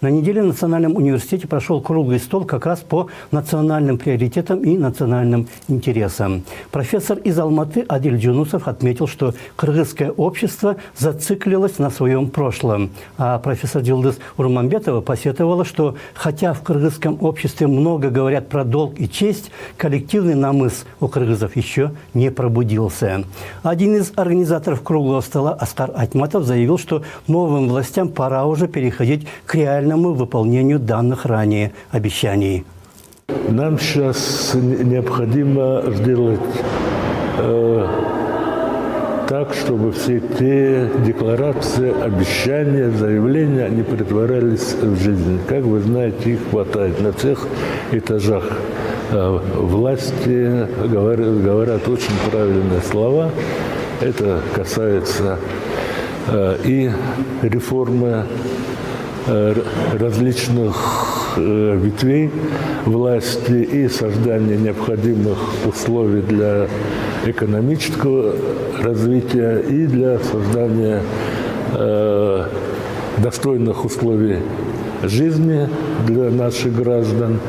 На неделе в Национальном университете прошел круглый стол как раз по национальным приоритетам и национальным интересам. Профессор из Алматы Адиль Джунусов отметил, что кыргызское общество зациклилось на своем прошлом. А профессор Дилдыз Урманбетова посетовала, что хотя в кыргызском обществе много говорят про долг и честь, коллективный намыс у кыргызов еще не пробудился. Один из организаторов круглого стола Аскар Айтматов заявил, что новым властям пора уже переходить к реальному выполнению данных ранее обещаний. Нам сейчас необходимо сделать так, чтобы все те декларации, обещания, заявления, они притворялись в жизнь. Как вы знаете, их хватает на всех этажах власти, говорят очень правильные слова. Это касается и реформы различных ветвей власти и создания необходимых условий для экономического развития и для создания достойных условий жизни для наших граждан.